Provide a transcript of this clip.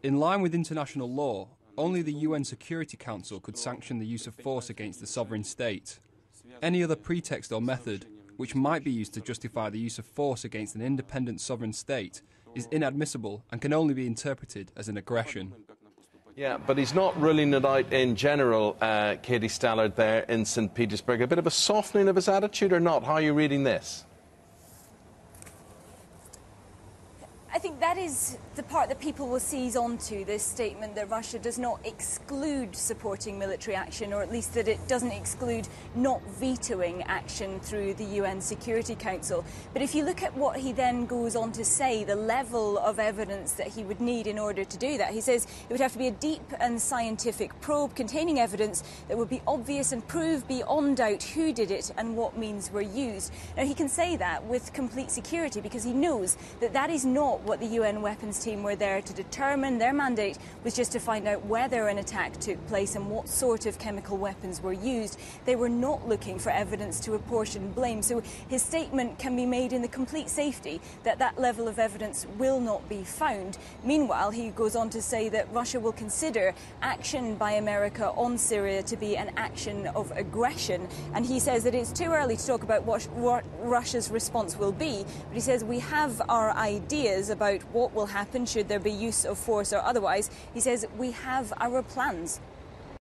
In line with international law, only the UN Security Council could sanction the use of force against the sovereign state. Any other pretext or method which might be used to justify the use of force against an independent sovereign state is inadmissible and can only be interpreted as an aggression. Yeah, but he's not ruling it out in general, Katie Stallard there in St Petersburg. A bit of a softening of his attitude or not? How are you reading this? I think that is the part that people will seize onto, this statement that Russia does not exclude supporting military action, or at least that it doesn't exclude not vetoing action through the UN Security Council. But if you look at what he then goes on to say, the level of evidence that he would need in order to do that, he says it would have to be a deep and scientific probe containing evidence that would be obvious and prove beyond doubt who did it and what means were used. Now, he can say that with complete security because he knows that that is not what the UN weapons team were there to determine. Their mandate was just to find out whether an attack took place and what sort of chemical weapons were used. They were not looking for evidence to apportion blame. So his statement can be made in the complete safety that that level of evidence will not be found. Meanwhile, he goes on to say that Russia will consider action by America on Syria to be an action of aggression. And he says that it's too early to talk about what Russia's response will be. But he says we have our ideas about what will happen should there be use of force or otherwise. He says we have our plans.